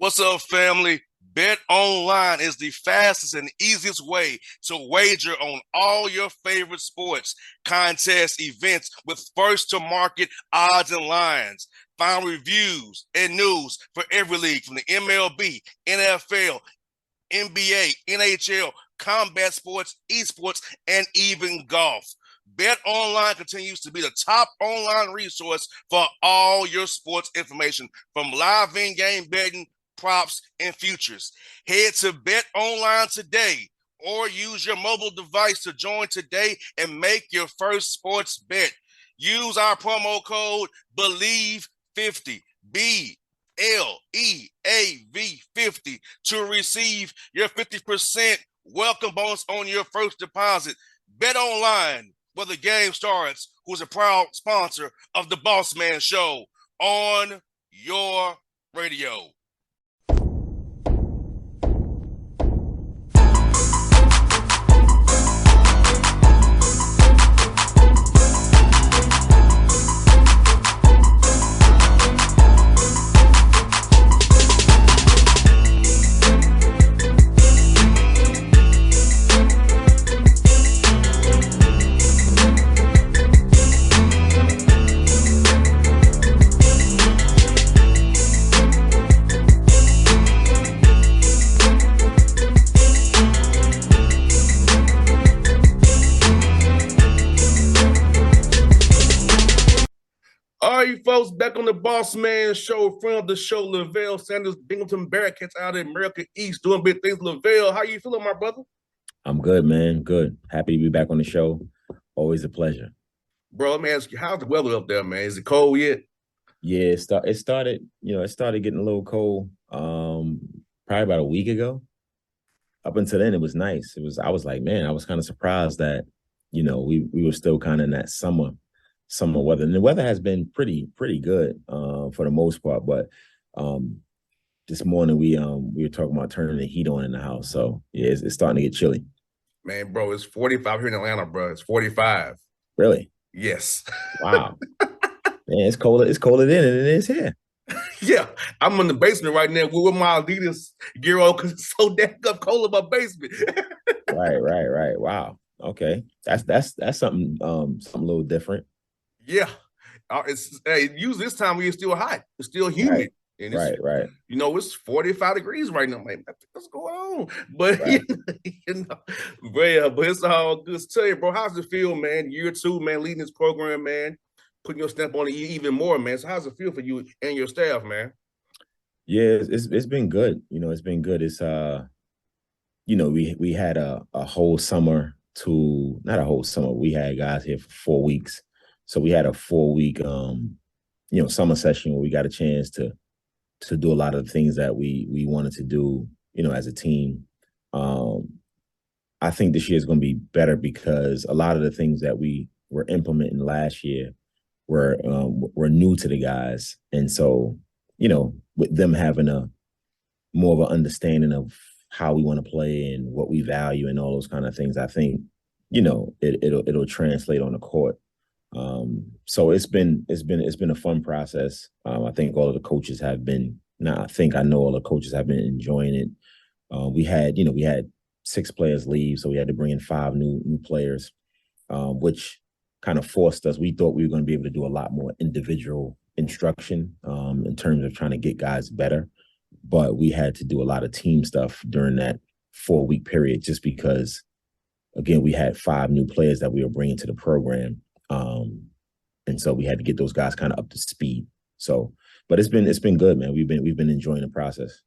What's up, family? Bet online is the fastest and easiest way to wager on all your favorite sports, contests, events with first to market odds and lines. Find reviews and news for every league from the MLB, NFL, NBA, NHL, combat sports, esports, and even golf. Bet Online continues to be the top online resource for all your sports information, from live in-game betting, props, and futures. Head to Bet Online today or use your mobile device to join today and make your first sports bet. Use our promo code BELIEVE50, BLEAV50 to receive your 50% welcome bonus on your first deposit. Bet Online, where the game starts, who's a proud sponsor of the Bossman Show on your radio. All right, you folks, back on the Bossman Show, friend of the show, Levell Sanders, Binghamton Bearcats out in America East, doing big things. Levell, how you feeling, my brother? I'm good, man. Good. Happy to be back on the show. Always a pleasure. Bro, let me ask you, how's the weather up there, man? Is it cold yet? Yeah, it started getting a little cold probably about a week ago. Up until then, it was nice. I was like, man, I was kind of surprised that, we were still kind of in that summer weather. And the weather has been pretty good for the most part. But this morning we were talking about turning the heat on in the house. So yeah, it's starting to get chilly. Man, bro, it's 45 here in Atlanta, bro. It's 45. Really? Yes. Wow. Man, it's colder then than it is here. Yeah, I'm in the basement right now with my Adidas gear on because it's so damn cold in my basement. Right. Wow. Okay, that's something a little different. Yeah, usually this time it's still hot. It's still humid. Right. And Right. It's 45 degrees right now. I'm like, what's going on? But Right. but it's all good. Tell you, bro, how's it feel, man? Year two, man, leading this program, man, putting your stamp on it even more, man. So how's it feel for you and your staff, man? Yeah, it's been good. It's been good. It's we had a whole summer to not a whole summer. We had guys here for 4 weeks. So we had a 4 week summer session where we got a chance to do a lot of the things that we wanted to do, as a team. I think this year is going to be better because a lot of the things that we were implementing last year were new to the guys. And so, with them having a more of an understanding of how we want to play and what we value and all those kind of things, I think, it'll translate on the court. So it's been a fun process. I think all of the coaches have been. I know all the coaches have been enjoying it. We had 6 players leave, so we had to bring in 5 new players, which kind of forced us. We thought we were going to be able to do a lot more individual instruction in terms of trying to get guys better, but we had to do a lot of team stuff during that 4-week period, just because, again, we had 5 new players that we were bringing to the program. And so we had to get those guys kind of up to speed. So, but it's been good, man. We've been enjoying the process.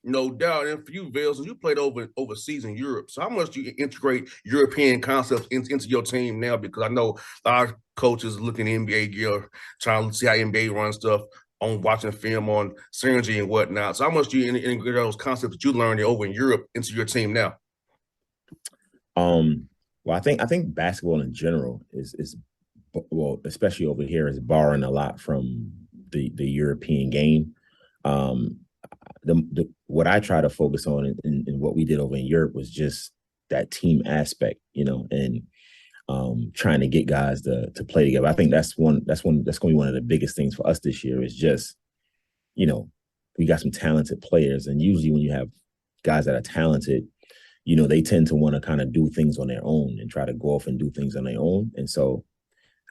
No doubt. And for you, Vales, you played overseas in Europe. So how much do you integrate European concepts into your team now? Because I know our coaches looking at NBA gear, trying to see how NBA runs stuff, on watching film on synergy and whatnot. So how much do you integrate those concepts that you learned over in Europe into your team now? Well, I think basketball in general is especially over here, is borrowing a lot from the European game. What I try to focus on in what we did over in Europe was just that team aspect, and trying to get guys to play together. I think that's going to be one of the biggest things for us this year is just, we got some talented players, and usually when you have guys that are talented, they tend to want to kind of do things on their own and try to go off and do things on their own. And so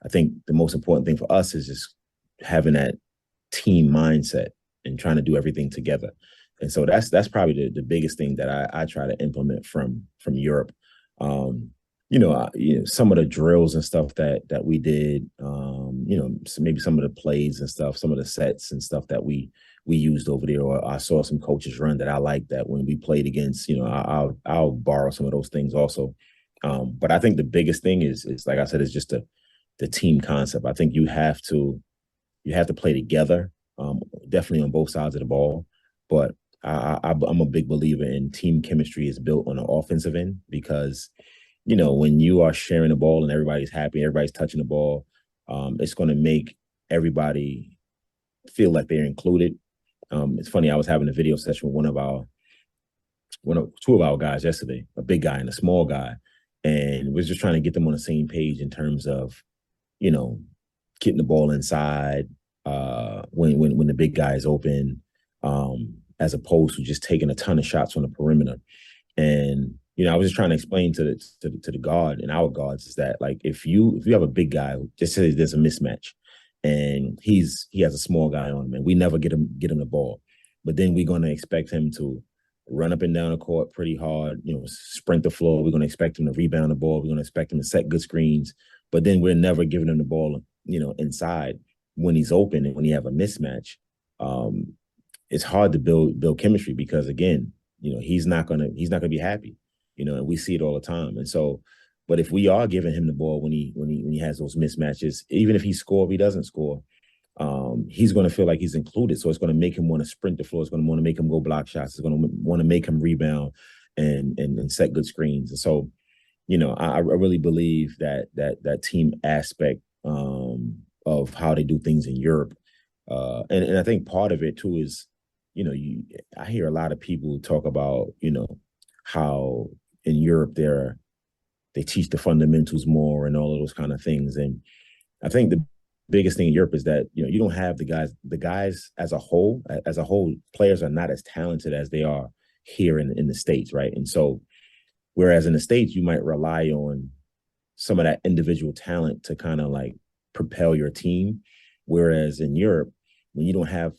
I think the most important thing for us is just having that team mindset and trying to do everything together. And so that's probably the biggest thing that I try to implement from Europe. Some of the drills and stuff that we did, maybe some of the plays and stuff, some of the sets and stuff that we used over there, or I saw some coaches run that I liked that when we played against, I'll borrow some of those things also. But I think the biggest thing is like I said, is just the team concept. I think you have to play together, definitely on both sides of the ball. But I'm a big believer in team chemistry is built on the offensive end, because when you are sharing the ball and everybody's happy, everybody's touching the ball, it's going to make everybody feel like they're included. It's funny, I was having a video session with two of our guys yesterday, a big guy and a small guy, and we're just trying to get them on the same page in terms of, getting the ball inside when the big guy is open, as opposed to just taking a ton of shots on the perimeter. And I was just trying to explain to the guard and our guards is that, like, if you have a big guy, just say there's a mismatch, and he has a small guy on him, and we never get him the ball, but then we're going to expect him to run up and down the court pretty hard, sprint the floor. We're going to expect him to rebound the ball. We're going to expect him to set good screens, but then we're never giving him the ball, inside when he's open and when you have a mismatch. It's hard to build chemistry because, again, he's not gonna be happy, and we see it all the time. And so, but if we are giving him the ball when he has those mismatches, even if he scores, if he doesn't score, he's going to feel like he's included. So it's going to make him want to sprint the floor. It's going to want to make him go block shots. It's going to want to make him rebound and set good screens. And so, I really believe that team aspect of how they do things in Europe, and I think part of it too is, I hear a lot of people talk about, how in Europe they teach the fundamentals more and all of those kind of things. And I think the biggest thing in Europe is that, you don't have the guys as a whole, players are not as talented as they are here in the States, right? And so, whereas in the States, you might rely on some of that individual talent to kind of like propel your team. Whereas in Europe, when you don't have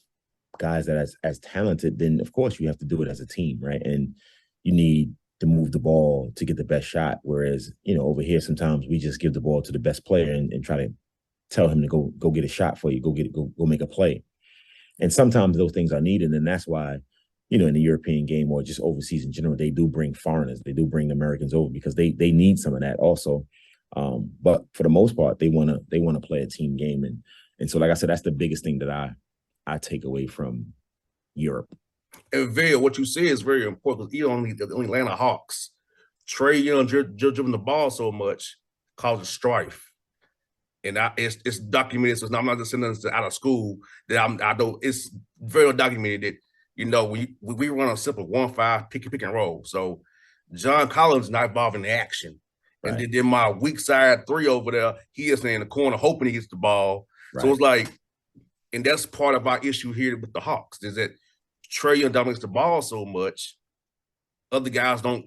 guys that as talented, then of course you have to do it as a team, right? And you need to move the ball to get the best shot. Whereas, over here, sometimes we just give the ball to the best player and try to tell him to go get a shot for you, go make a play. And sometimes those things are needed. And that's why, in the European game or just overseas in general, they do bring foreigners, they do bring the Americans over because they need some of that also. But for the most part, they want to play a team game. And so, like I said, that's the biggest thing that I take away from Europe. And Vail, what you say is very important. You only the Atlanta Hawks, Trae Young dribbling the ball so much causes strife, and it's documented. So I'm not just saying this out of school that I know it's very documented that we run a simple 1-5 pick and roll. So John Collins is not involved in the action. Right. And then my weak side three over there, he is in the corner hoping he gets the ball. Right. So it's like, and that's part of our issue here with the Hawks is that Trae Young dominates the ball so much, other guys don't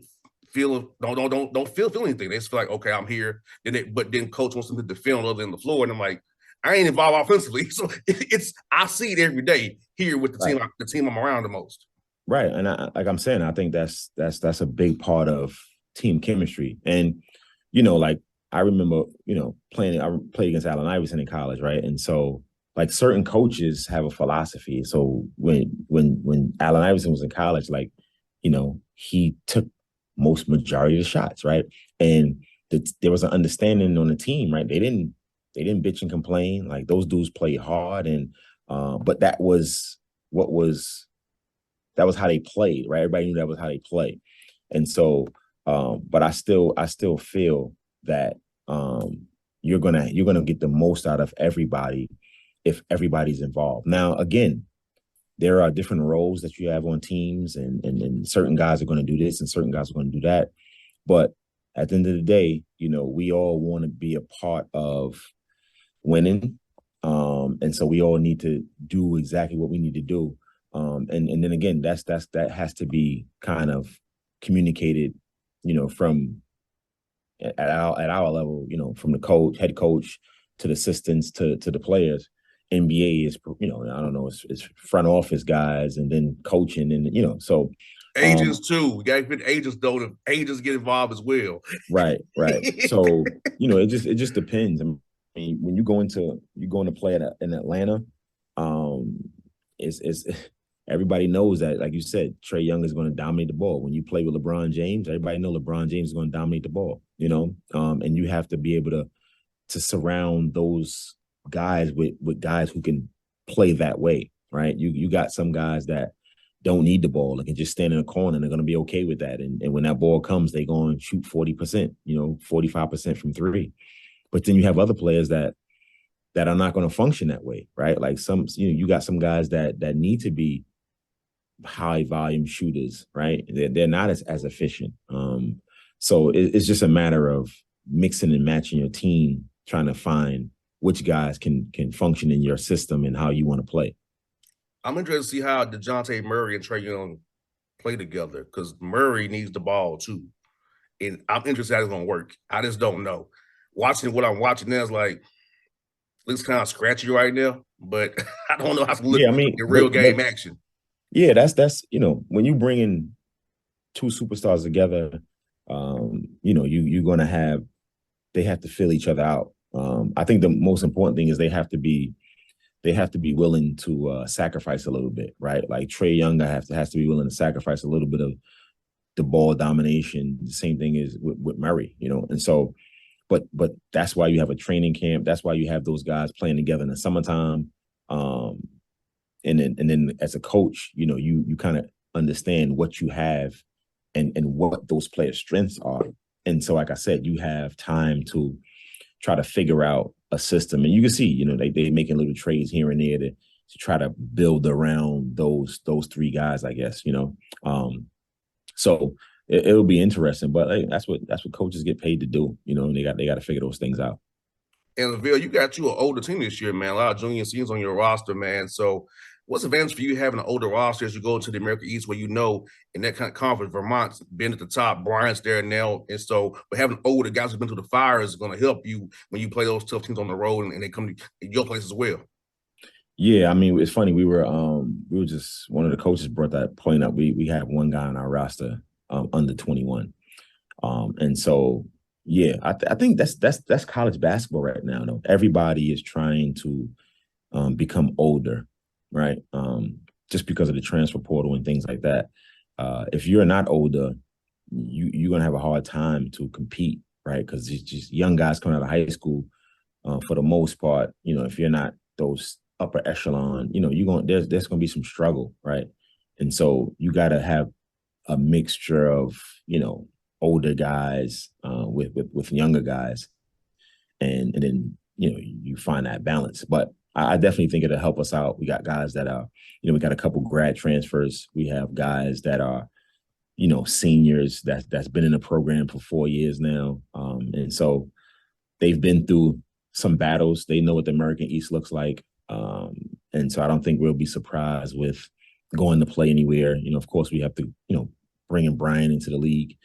feel anything. They just feel like, okay, I'm here. But then coach wants them to defend other than the floor, and I'm like, I ain't involved offensively. So I see it every day here with the team I'm around the most. Right, and like I'm saying, I think that's a big part of team chemistry. And like I remember, I played against Allen Iverson in college, right? And so, like, certain coaches have a philosophy. So when Allen Iverson was in college, like, he took most majority of the shots, right? And there was an understanding on the team, right? They didn't bitch and complain. Like, those dudes played hard, and but that was how they played, right? Everybody knew that was how they play. And so, but I still feel that you're gonna get the most out of everybody if everybody's involved. Now, again, there are different roles that you have on teams, and certain guys are going to do this and certain guys are going to do that. But at the end of the day, we all want to be a part of winning. And so we all need to do exactly what we need to do. And then again, that has to be kind of communicated, from at our level, from the head coach to the assistants to the players. NBA is, I don't know, it's front office guys and then coaching and so Agents too. We got to fit agents though. The agents get involved as well. right. So it just depends. I mean, when you go into play in Atlanta, um, it's everybody knows that, like you said, Trae Young is going to dominate the ball. When you play with LeBron James, everybody know LeBron James is going to dominate the ball. And you have to be able to surround those guys with guys who can play that way, right? You got some guys that don't need the ball and can just stand in a corner and they're going to be okay with that. And when that ball comes, they go and shoot 40%, 45% from three. But then you have other players that are not going to function that way, right? Like you got some guys that need to be high volume shooters, right? They're not as efficient. So it's just a matter of mixing and matching your team, trying to find which guys can function in your system and how you want to play. I'm interested to see how DeJounte Murray and Trae Young play together because Murray needs the ball too. And I'm interested how it's going to work. I just don't know. Watching what I'm watching now is like, looks kind of scratchy right now, but I don't know how to look Yeah, I mean, in real but game action. yeah, that's when you bring in two superstars together, you're gonna have they have to fill each other out. I think the most important thing is they have to be willing to sacrifice a little bit, right? Like Trae Young has to be willing to sacrifice a little bit of the ball domination. The same thing is with Murray, and so, but that's why you have a training camp. That's why you have those guys playing together in the summertime. Um, and then as a coach, you kind of understand what you have and what those players' strengths are. And so, like I said, you have time to try to figure out a system. And you can see, they making little trades here and there to try to build around those three guys, I guess, So it'll be interesting. But hey, that's what coaches get paid to do, and they got to figure those things out. And Levell, you got you an older team this year, man. A lot of junior seniors on your roster, man. So what's the advantage for you having an older roster as you go to the American East where in that kind of conference, Vermont's been at the top, Bryant's there now. And so but having older guys who've been through the fire is going to help you when you play those tough teams on the road and they come to your place as well. Yeah, I mean, it's funny. We were just one of the coaches brought that point up. We had one guy on our roster under 21. And so yeah, I think that's college basketball right now. Though everybody is trying to become older, right? Just because of the transfer portal and things like that. If you're not older, you're gonna have a hard time to compete, right? Because it's just young guys coming out of high school. For the most part, if you're not those upper echelon, there's gonna be some struggle, right? And so you got to have a mixture of older guys with younger guys, and then you find that balance. But I definitely think it'll help us out. We got guys that are we got a couple grad transfers. We have guys that are seniors that's been in the program for 4 years now, and so they've been through some battles. They know what the American East looks like, and so I don't think we'll be surprised with going to play anywhere. Of course, we have to bringing Brian into the league.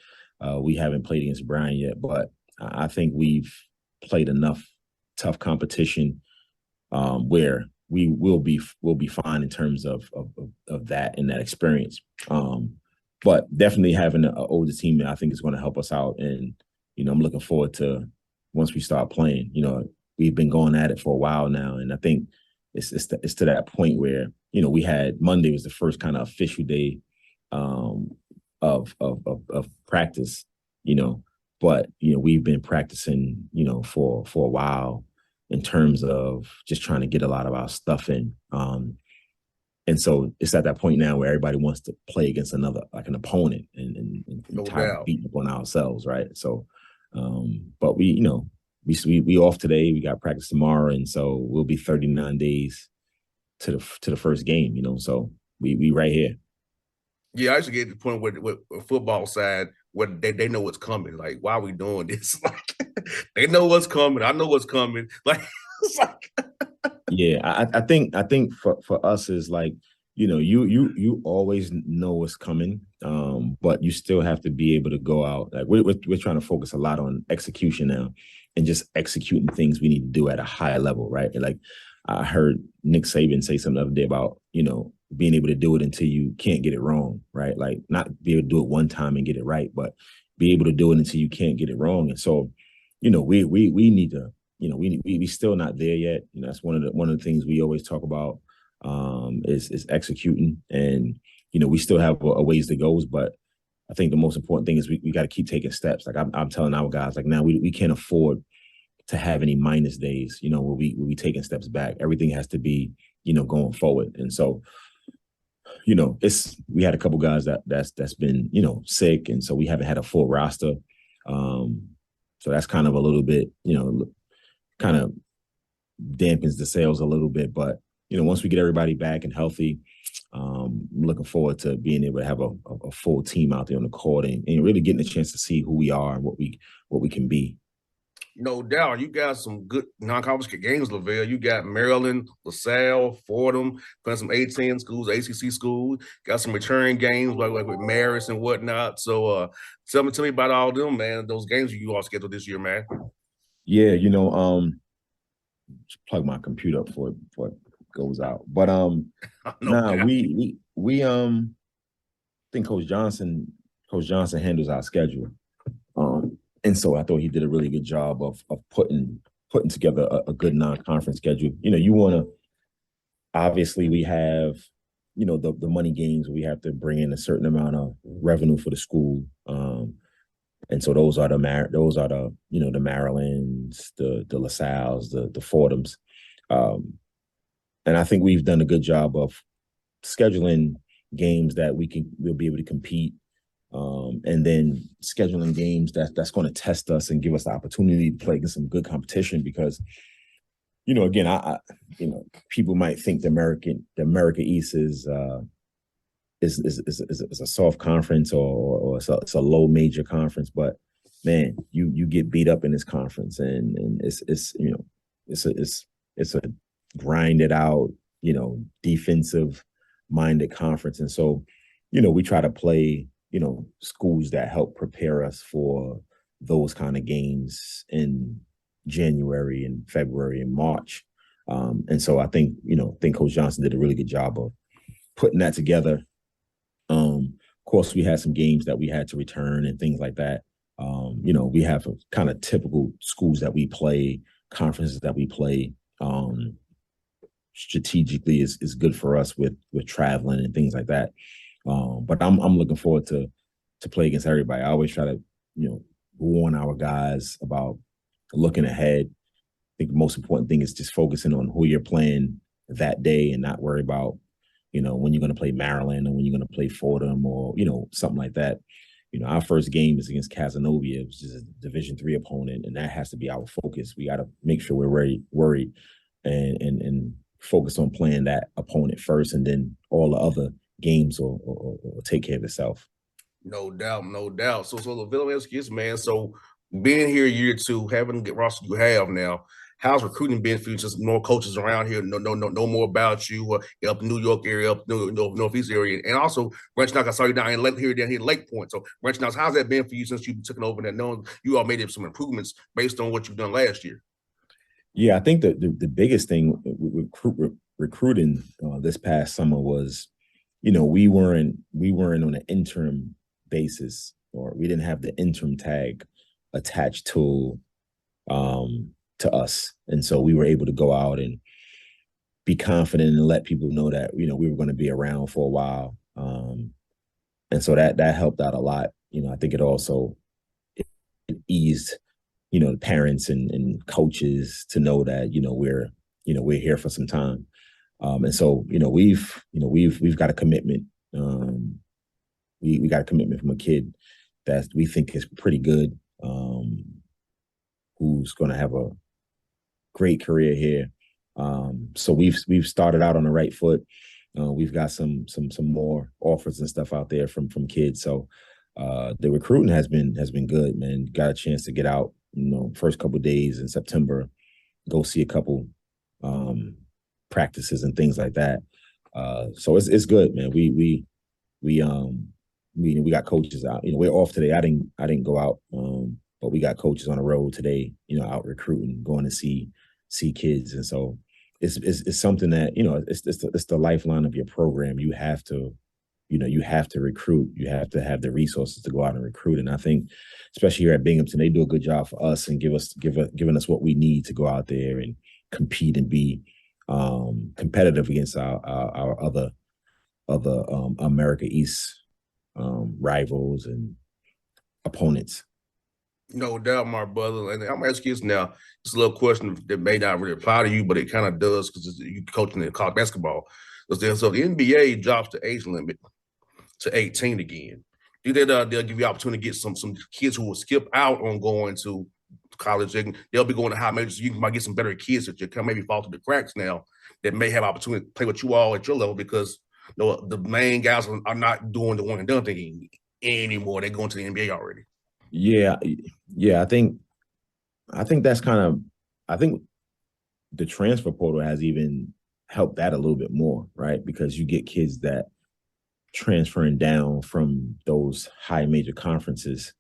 We haven't played against Brian yet, but I think we've played enough tough competition where we'll be fine in terms of that and that experience. But definitely having an older team, I think, is going to help us out. And I'm looking forward to once we start playing. We've been going at it for a while now, and I think it's to that point where we had Monday was the first kind of official day of practice, but we've been practicing, for a while in terms of just trying to get a lot of our stuff in. And so it's at that point now where everybody wants to play against another, like an opponent, and No tired of doubt. beating up on ourselves, right? So, but we off today. We got practice tomorrow, and so we'll be 39 days to the first game. So we right here. Yeah, I used to get to the point where with football side where they know what's coming. Like, why are we doing this? Like, they know what's coming. I know what's coming. Like, it's like Yeah, I think for us is like you always know what's coming, but you still have to be able to go out. Like we're trying to focus a lot on execution now, and just executing things we need to do at a high level, right? And like I heard Nick Saban say something the other day about being able to do it until you can't get it wrong, right? Like not be able to do it one time and get it right, but be able to do it until you can't get it wrong. And so, we need to, we still not there yet. That's one of the things we always talk about, is executing, and we still have a ways to go, but I think the most important thing is we got to keep taking steps. Like I'm telling our guys, like now we can't afford to have any minus days, where we taking steps back. Everything has to be, going forward. And so, we had a couple guys that's been, sick, and so we haven't had a full roster. So that's kind of a little bit, kind of dampens the sales a little bit. But once we get everybody back and healthy, I'm looking forward to being able to have a full team out there on the court, and really getting a chance to see who we are and what we can be. No doubt. You got some good non-conference games, Levell. You got Maryland, LaSalle, Fordham, playing some A10 schools, ACC schools. Got some return games like with Marist and whatnot. So tell me about all them, man. Those games you all scheduled this year, man. Yeah, plug my computer up before it goes out. But No doubt. we think Coach Johnson handles our schedule. And so I thought he did a really good job of putting together a good non-conference schedule. You want to, obviously we have, the money games, we have to bring in a certain amount of revenue for the school. And so those are the the Marylands, the LaSalles, the Fordhams. And I think we've done a good job of scheduling games that we'll be able to compete, and then scheduling games that's going to test us and give us the opportunity to play against some good competition. Because, again, I people might think the America East is a soft conference, or it's a low major conference, but man, you get beat up in this conference, and it's a grinded out, defensive minded conference. And so, we try to play, schools that help prepare us for those kind of games in January and February and March. And so I think Coach Johnson did a really good job of putting that together. Of course, we had some games that we had to return and things like that. We have a kind of typical schools that we play, conferences that we play. Strategically is good for us with traveling and things like that. But I'm looking forward to play against everybody. I always try to, warn our guys about looking ahead. I think the most important thing is just focusing on who you're playing that day, and not worry about, when you're going to play Maryland, or when you're going to play Fordham, or, something like that. Our first game is against Casanova, which is a Division III opponent, and that has to be our focus. We got to make sure we're worried and focus on playing that opponent first, and then all the other games will take care of itself. No doubt, no doubt. So Levell, ask you, man. So being here year two, having the roster you have now, how's recruiting been for you? Just more coaches around here, know more about you, up New York area, up Northeast area, and also branching out. I saw you down here in Lake Point. So branching out, how's that been for you since you've taken over there, knowing you all made some improvements based on what you've done last year? Yeah, I think the biggest thing with recruiting this past summer was, we weren't on an interim basis, or we didn't have the interim tag attached to us, and so we were able to go out and be confident and let people know that we were going to be around for a while, and so that helped out a lot. I think it also eased the parents and coaches to know that we're here for some time, and so we've got a commitment. We got a commitment from a kid that we think is pretty good, who's going to have a great career here. So we've started out on the right foot. We've got some more offers and stuff out there from kids. So the recruiting has been good, man. Got a chance to get out, first couple of days in September, go see a couple practices and things like that. So it's good, man. We we got coaches out. We're off today. I didn't go out, but we got coaches on the road today. Out recruiting, going to see kids, and so it's something that it's the lifeline of your program. You have to recruit. You have to have the resources to go out and recruit. And I think, especially here at Binghamton, they do a good job for us and giving us what we need to go out there and compete and be competitive against our other America East rivals and opponents. No doubt, my brother. And I'm gonna ask you this now. It's a little question that may not really apply to you, but it kind of does because you coaching in college basketball. So the NBA drops the age limit to 18 again. Do they'll give you opportunity to get some kids who will skip out on going to college. They'll be going to high majors. So you might get some better kids that you can maybe fall through the cracks now that may have opportunity to play with you all at your level because the main guys are not doing the one and done thing anymore. They're going to the NBA already. Yeah, yeah. I think that's kind of. I think the transfer portal has even helped that a little bit more, right? Because you get kids that transferring down from those high major conferences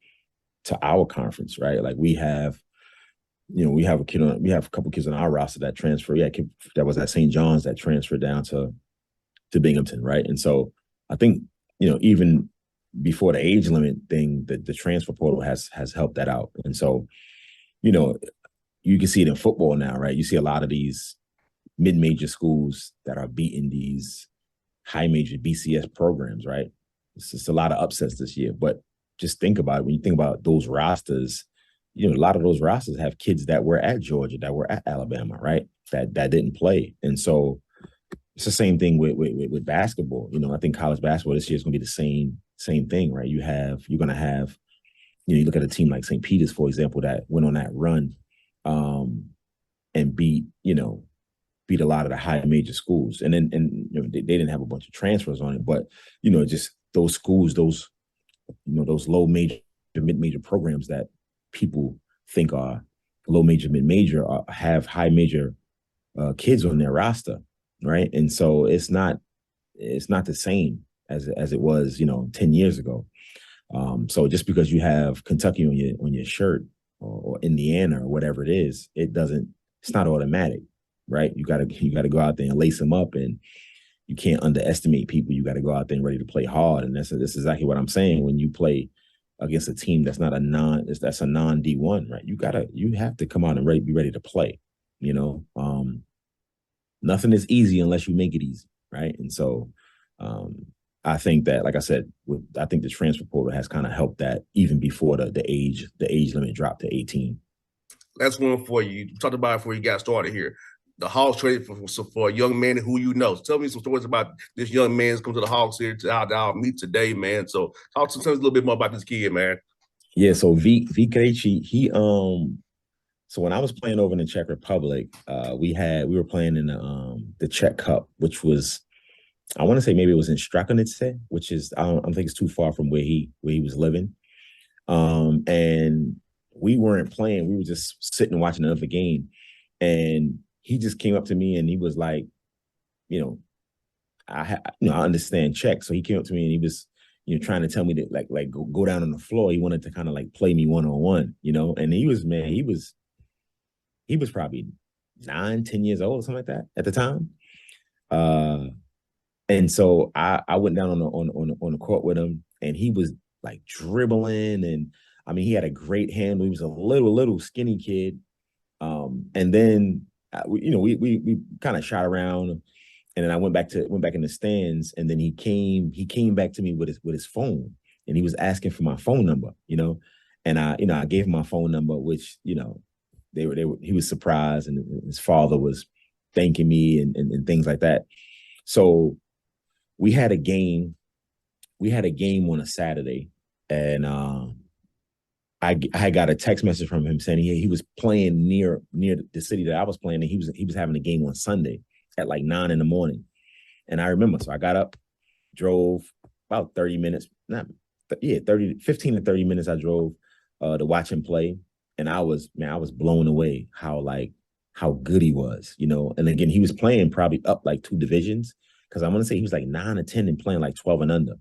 to our conference, right? Like we have a couple kids on our roster that transfer. Yeah, that was at St. John's that transferred down to Binghamton, right? And so I think even before the age limit thing, the transfer portal has helped that out. And so you know you can see it in football now, right? You see a lot of these mid-major schools that are beating these high major BCS programs, right? It's just a lot of upsets this year. But just think about it. When you think about those rosters, a lot of those rosters have kids that were at Georgia, that were at Alabama, right? That didn't play. And so it's the same thing with basketball. I think college basketball this year is going to be the same thing, right? You're going to have, you look at a team like St. Peter's, for example, that went on that run and beat a lot of the high major schools. And then they didn't have a bunch of transfers on it, but just those schools, those low major, mid-major programs that people think are low major, mid-major have high major kids on their roster, right? And so it's not the same as it was 10 years ago. So just because you have Kentucky on your shirt or Indiana or whatever it is, it's not automatic, right? You gotta go out there and lace them up, and you can't underestimate people. You got to go out there and ready to play hard, and that's exactly what I'm saying. When you play against a team that's a non D1, right? You have to come out and be ready to play. Nothing is easy unless you make it easy, right? And so I think that, like I said, I think the transfer portal has kind of helped that even before the age limit dropped to 18. That's one for you. You talked about it before you got started here. The Hawks traded for a young man who you know. So tell me some stories about this young man who's come to the Hawks here to our meet today, man. So talk to us a little bit more about this kid, man. Yeah, so V Krejci, so when I was playing over in the Czech Republic, we were playing in the Czech Cup, which was, I want to say maybe it was in Strakonice, which is I don't think it's too far from where he was living. And we weren't playing; we were just sitting watching another game, and he just came up to me and he was like, I understand Czech, so he came up to me and he was trying to tell me that like go down on the floor. He wanted to kind of like play me one-on-one, and he was probably 9-10 years old, something like that at the time. And so I went down on the court with him, and he was like dribbling, and I mean he had a great handle. He was a little skinny kid, and then we kind of shot around, and then I went back in the stands, and then he came back to me with his phone, and he was asking for my phone number, and I gave him my phone number, which he was surprised, and his father was thanking me and things like that. So we had a game on a Saturday, and I got a text message from him saying he was playing near the city that I was playing, and he was having a game on Sunday at like 9 a.m. And I remember, so I got up, drove about 30 minutes, 15 to 30 minutes I drove to watch him play. And I was blown away how good he was, And again, he was playing probably up like 2 divisions. because I want to say he was like 9 or 10 and playing like 12 and under.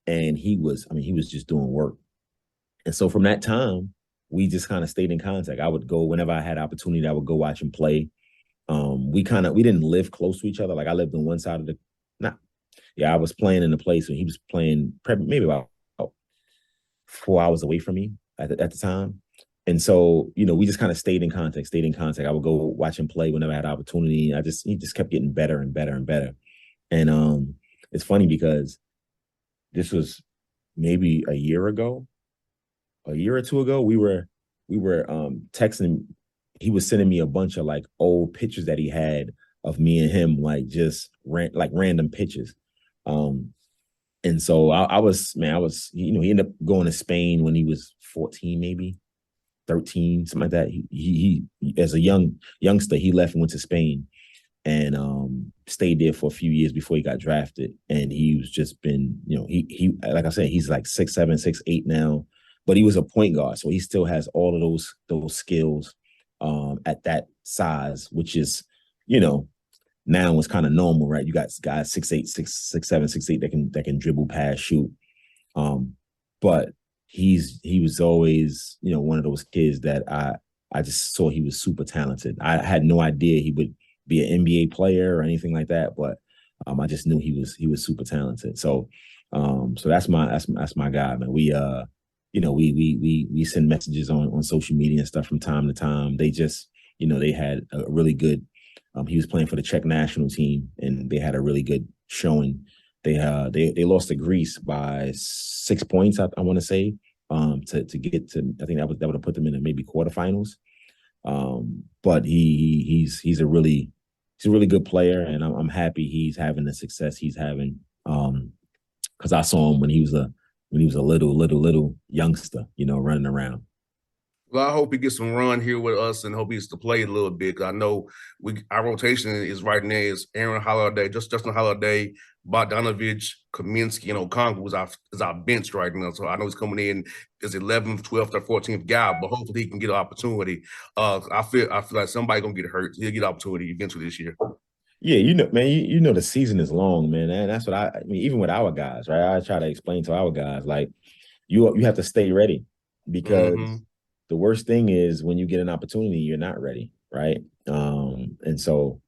And he was just doing work. And so from that time, we just kind of stayed in contact. I would go whenever I had opportunity, I would go watch him play. We didn't live close to each other. Like I lived on one side of the not yeah, I was playing in the place and he was playing maybe about 4 hours away from me at the time. And so, we just kind of stayed in contact. I would go watch him play whenever I had opportunity. He just kept getting better and better and better. And it's funny because this was maybe a year or two ago. We were texting. He was sending me a bunch of like old pictures that he had of me and him, like just random pictures. And so I was, he ended up going to Spain when he was 14, maybe 13, something like that. He as a youngster, he left and went to Spain and stayed there for a few years before he got drafted. And he was just been, he like I said, he's like 6'7", 6'8" now, but he was a point guard, so he still has all of those skills at that size, which is, now it's kind of normal, right? You got guys 6'8", 6'7", 6'8" that can dribble, pass, shoot. But he was always, one of those kids that I just saw he was super talented. I had no idea he would be an NBA player or anything like that, but I just knew he was super talented. So that's my guy, man. We we send messages on social media and stuff from time to time. They just, they had a really good. He was playing for the Czech national team, and they had a really good showing. They lost to Greece by 6 points, I want to say, to get to. I think that would have put them in the maybe quarterfinals. But he's a really good player, and I'm happy he's having the success he's having. Because I saw him when he was a little youngster, running around. Well, I hope he gets some run here with us, and hope he gets to play a little bit. Cause I know our rotation is right now is Aaron Holiday, Justin Holiday, Bogdanovich, Kaminsky, and Okongwu is our bench right now. So I know he's coming in as 11th, 12th, or 14th guy, but hopefully he can get an opportunity. I feel like somebody gonna get hurt. He'll get an opportunity eventually this year. Yeah, man, you know the season is long, man, and that's what I mean. Even with our guys, right? I try to explain to our guys like you have to stay ready because the worst thing is when you get an opportunity, you're not ready, right? And so,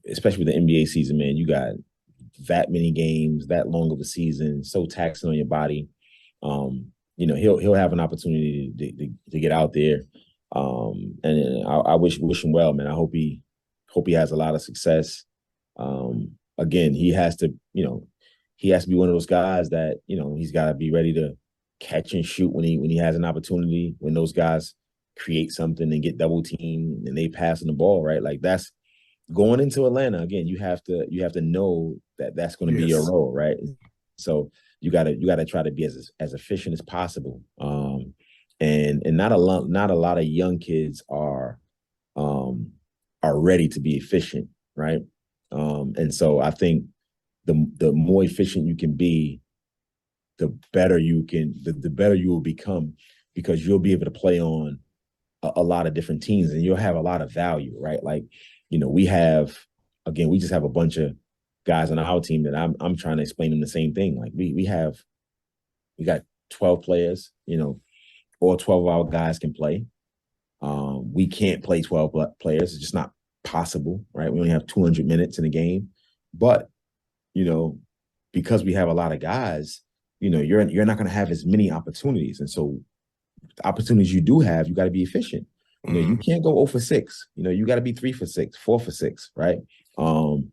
especially with the NBA season, man, you got that many games, that long of a season, so taxing on your body. He'll have an opportunity to get out there, and I wish him well, man. I hope he has a lot of success. Again, he has to be one of those guys that he's got to be ready to catch and shoot when he has an opportunity. When those guys create something and get double teamed and they passing the ball, right? Like that's going into Atlanta again. You have to know that that's going to be your role, right? So you got to try to be as efficient as possible. And not a lot of young kids are ready to be efficient, right? And so I think the more efficient you can be, the better the better you will become, because you'll be able to play on a lot of different teams and you'll have a lot of value, right? Like, we just have a bunch of guys on our team that I'm trying to explain them the same thing. Like we got 12 players, all 12 of our guys can play. We can't play 12 players. It's just not possible, right? We only have 200 minutes in a game. But, because we have a lot of guys, you're not going to have as many opportunities. And so the opportunities you do have, you got to be efficient. You can't go 0 for 6. You got to be 3 for 6, 4 for 6, right? And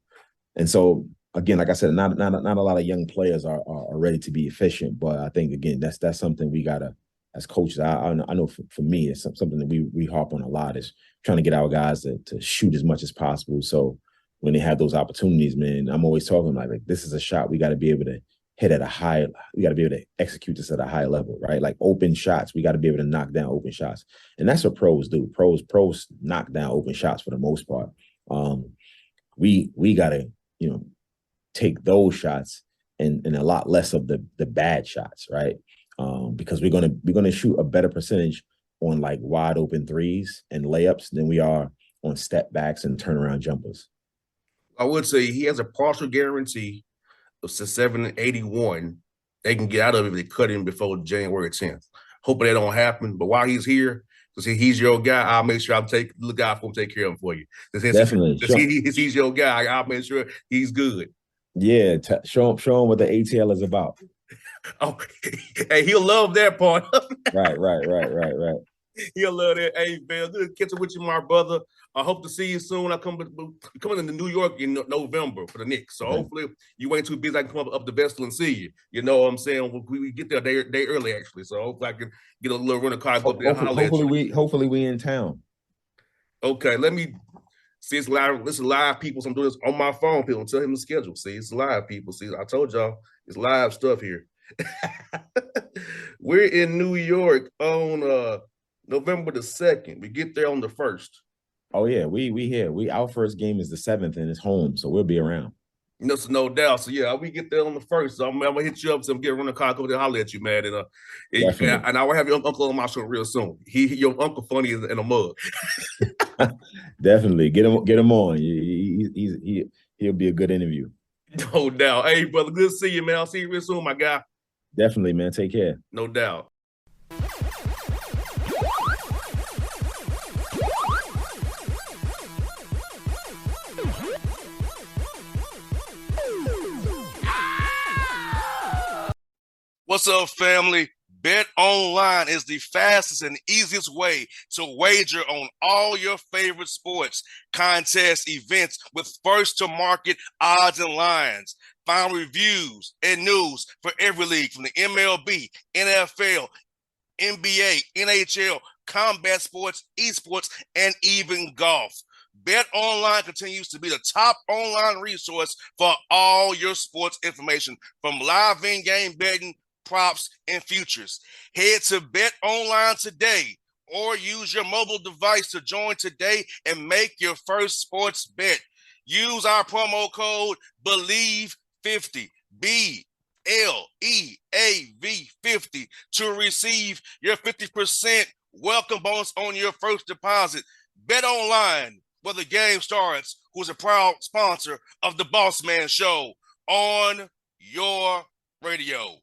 so, again, like I said, not a lot of young players are ready to be efficient. But I think, again, that's something we got to, as coaches, I know for me, it's something that we harp on a lot, is trying to get our guys to shoot as much as possible. So when they have those opportunities, man, I'm always talking like this is a shot we got to be able to hit at a high. We got to be able to execute this at a high level, right? Like open shots, we got to be able to knock down open shots, and that's what pros do. Pros knock down open shots for the most part. We got to take those shots and a lot less of the bad shots, right? Because we're gonna shoot a better percentage on like wide open threes and layups than we are on step backs and turnaround jumpers. I would say he has a partial guarantee of 781. They can get out of it if they cut him before January 10th. Hoping that don't happen. But while he's here, because he's your guy, I'll make sure look out for him, take care of him for you. Definitely. He's your guy, I'll make sure he's good. Yeah, show him what the ATL is about. Oh, hey, he'll love that part. Right. He'll love that. Hey, man, good catching with you, my brother. I hope to see you soon. I'm coming into New York in November for the Knicks. So hopefully you ain't too busy. I can come up to Vestal and see you. You know what I'm saying? We get there a day early, actually. So hopefully I can get a little rental car up there. Hopefully we in town. Okay, let me see. It's live. This is live, people. So I'm doing this on my phone. People, tell him the schedule. See, it's live, people. See, I told y'all it's live stuff here. We're in New York on November the 2nd. We get there on the 1st. Oh yeah, we here. Our first game is the 7th and it's home, so we'll be around. So no doubt. So yeah, we get there on the 1st. So I'm gonna hit you up. So I'm getting a car over there and holler at you, man. And I will have your uncle on my show real soon. Your uncle funny in a mug. Definitely get him on. He'll be a good interview. No doubt. Hey, brother, good to see you, man. I'll see you real soon, my guy. Definitely, man. Take care. No doubt. What's up, family? Bet Online is the fastest and easiest way to wager on all your favorite sports, contests, events with first-to-market odds and lines. Find reviews and news for every league from the MLB, NFL, NBA, NHL, combat sports, esports, and even golf. Bet Online continues to be the top online resource for all your sports information, from live in-game betting, props, and futures. Head to Bet Online today or use your mobile device to join today and make your first sports bet. Use our promo code BELIEVE50, BLEAV50, to receive your 50% welcome bonus on your first deposit. Bet Online, where the game starts, who's a proud sponsor of the Bossman Show on your radio.